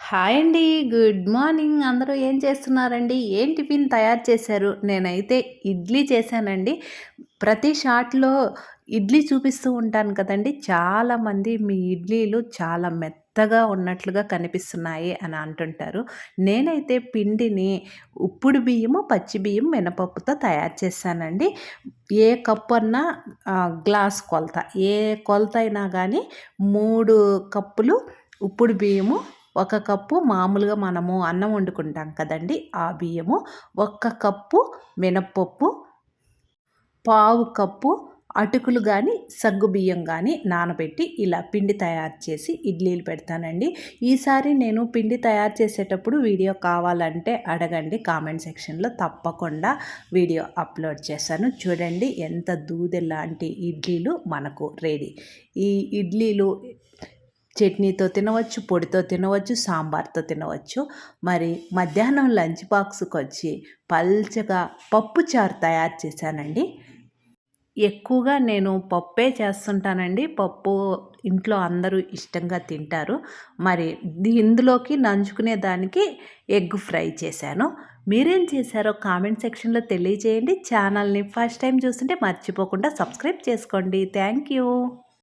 Hi అండి. Good morning. అందరూ ఏం చేస్తున్నారండి? ఏం టిఫిన్ తయారు చేశారు? నేనైతే ఇడ్లీ చేశానండి. ప్రతి షాట్‌లో ఇడ్లీ చూపిస్తూ ఉంటాను కదండీ! చాలామంది మీ ఇడ్లీలు చాలా మెత్తగా ఉన్నట్లుగా కనిపిస్తున్నాయి అని అంటుంటారు. నేనైతే పిండిని ఉప్పుడు బియ్యము, పచ్చి బియ్యం, మినపప్పుతో తయారు చేశానండి. ఏ కప్పన్నా గ్లాస్ కొలత. ఏ కొలత అయినా గానీ 3 కప్పులు ఉప్పుడు బియ్యము, ఒక కప్పు మామూలుగా మనము అన్నం వండుకుంటాం కదండీ! ఆ బియ్యము, ఒక్క కప్పు మినప్పప్పు, పావు కప్పు అటుకులు గానీ, సగ్గుబియ్యం గానీ నానబెట్టి ఇలా పిండి తయారు చేసి ఇడ్లీలు పెడతానండి. ఈసారి నేను పిండి తయారు చేసేటప్పుడు వీడియో కావాలంటే అడగండి కామెంట్ సెక్షన్‌లో. తప్పకుండా వీడియో అప్లోడ్ చేశాను. చూడండి ఎంత దూదెలాంటి ఇడ్లీలు మనకు రెడీ. ఈ ఇడ్లీలు చట్నీతో తినవచ్చు, పొడితో తినవచ్చు, సాంబార్తో తినవచ్చు. మరి మధ్యాహ్నం లంచ్ బాక్స్‌కొచ్చి పల్చగా పప్పుచారు తయారు చేశానండి. ఎక్కువగా నేను పప్పే చేస్తుంటానండి. పప్పు ఇంట్లో అందరూ ఇష్టంగా తింటారు. మరి ఇందులోకి నంచుకునే దానికి ఎగ్ ఫ్రై చేశాను. మీరేం చేశారో కామెంట్ సెక్షన్‌లో తెలియజేయండి. ఛానల్‌ని ఫస్ట్ టైం చూస్తుంటే మర్చిపోకుండా సబ్స్క్రైబ్ చేసుకోండి. Thank you.